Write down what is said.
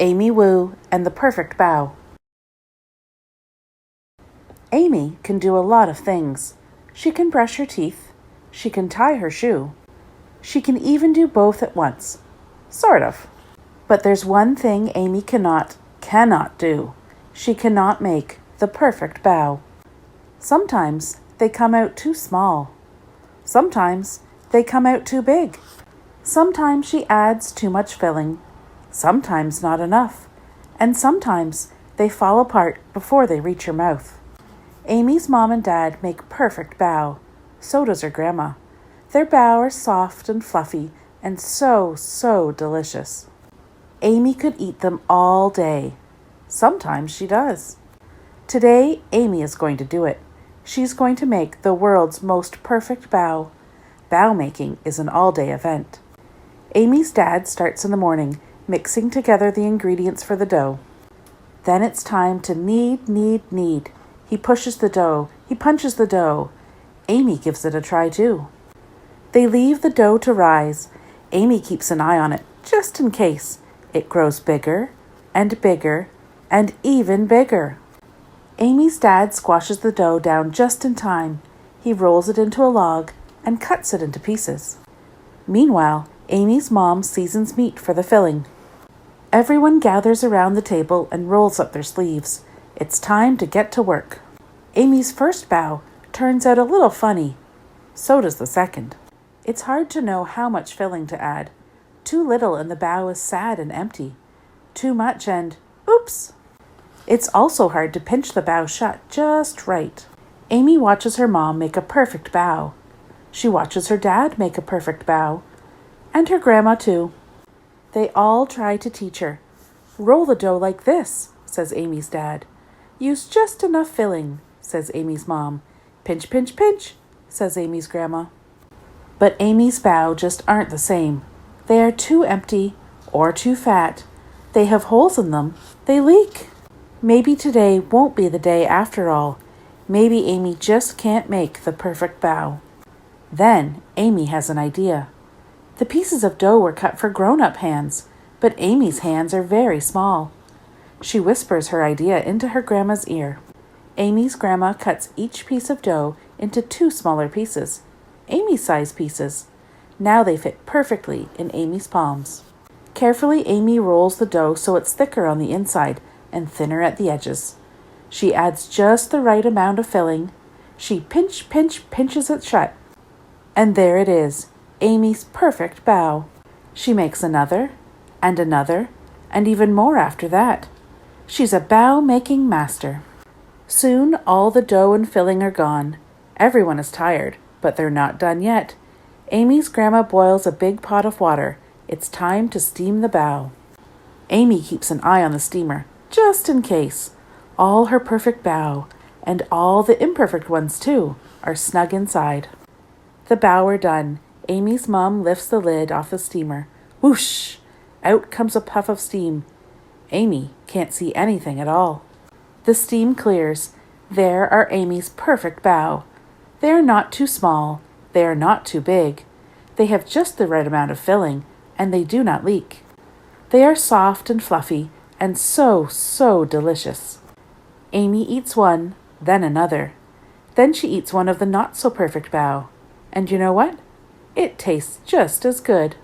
Amy Wu and the Perfect Bao. Amy can do a lot of things. She can brush her teeth. She can tie her shoe. She can even do both at once. Sort of. But there's one thing Amy cannot do. She cannot make the perfect bao. Sometimes they come out too small. Sometimes they come out too big. Sometimes she adds too much filling. Sometimes not enough. And sometimes they fall apart before they reach her mouth. Amy's mom and dad make perfect bao. So does her grandma. Their bao are soft and fluffy and so delicious. Amy could eat them all day. Sometimes she does. Today, Amy is going to do it. She's going to make the world's most perfect bao. Bao making is an all-day event. Amy's dad starts in the morning, mixing together the ingredients for the dough. Then it's time to knead. He pushes the dough. He punches the dough. Amy gives it a try too. They leave the dough to rise. Amy keeps an eye on it, just in case. It grows bigger and bigger and even bigger. Amy's dad squashes the dough down just in time. He rolls it into a log and cuts it into pieces. Meanwhile, Amy's mom seasons meat for the filling. Everyone gathers around the table and rolls up their sleeves. It's time to get to work. Amy's first bao turns out a little funny. So does the second. It's hard to know how much filling to add. Too little and the bao is sad and empty. Too much and oops! It's also hard to pinch the bao shut just right. Amy watches her mom make a perfect bao. She watches her dad make a perfect bao. And her grandma too. They all try to teach her. Roll the dough like this, says Amy's dad. Use just enough filling, says Amy's mom. Pinch, says Amy's grandma. But Amy's bao just aren't the same. They are too empty or too fat. They have holes in them. They leak. Maybe today won't be the day after all. Maybe Amy just can't make the perfect bao. Then Amy has an idea. The pieces of dough were cut for grown-up hands, but Amy's hands are very small. She whispers her idea into her grandma's ear. Amy's grandma cuts each piece of dough into 2 smaller pieces, Amy's-size pieces. Now they fit perfectly in Amy's palms. Carefully, Amy rolls the dough so it's thicker on the inside and thinner at the edges. She adds just the right amount of filling. She pinches it shut. And there it is, Amy's perfect bao. She makes another, and even more after that. She's a bao-making master. Soon all the dough and filling are gone. Everyone is tired, but they're not done yet. Amy's grandma boils a big pot of water. It's time to steam the bao. Amy keeps an eye on the steamer, just in case. All her perfect bao, and all the imperfect ones too, are snug inside. The bao are done. Amy's mom lifts the lid off the steamer. Whoosh! Out comes a puff of steam. Amy can't see anything at all. The steam clears. There are Amy's perfect bao. They are not too small. They are not too big. They have just the right amount of filling, and they do not leak. They are soft and fluffy, and so delicious. Amy eats one, then another. Then she eats one of the not-so-perfect bao. And you know what? It tastes just as good.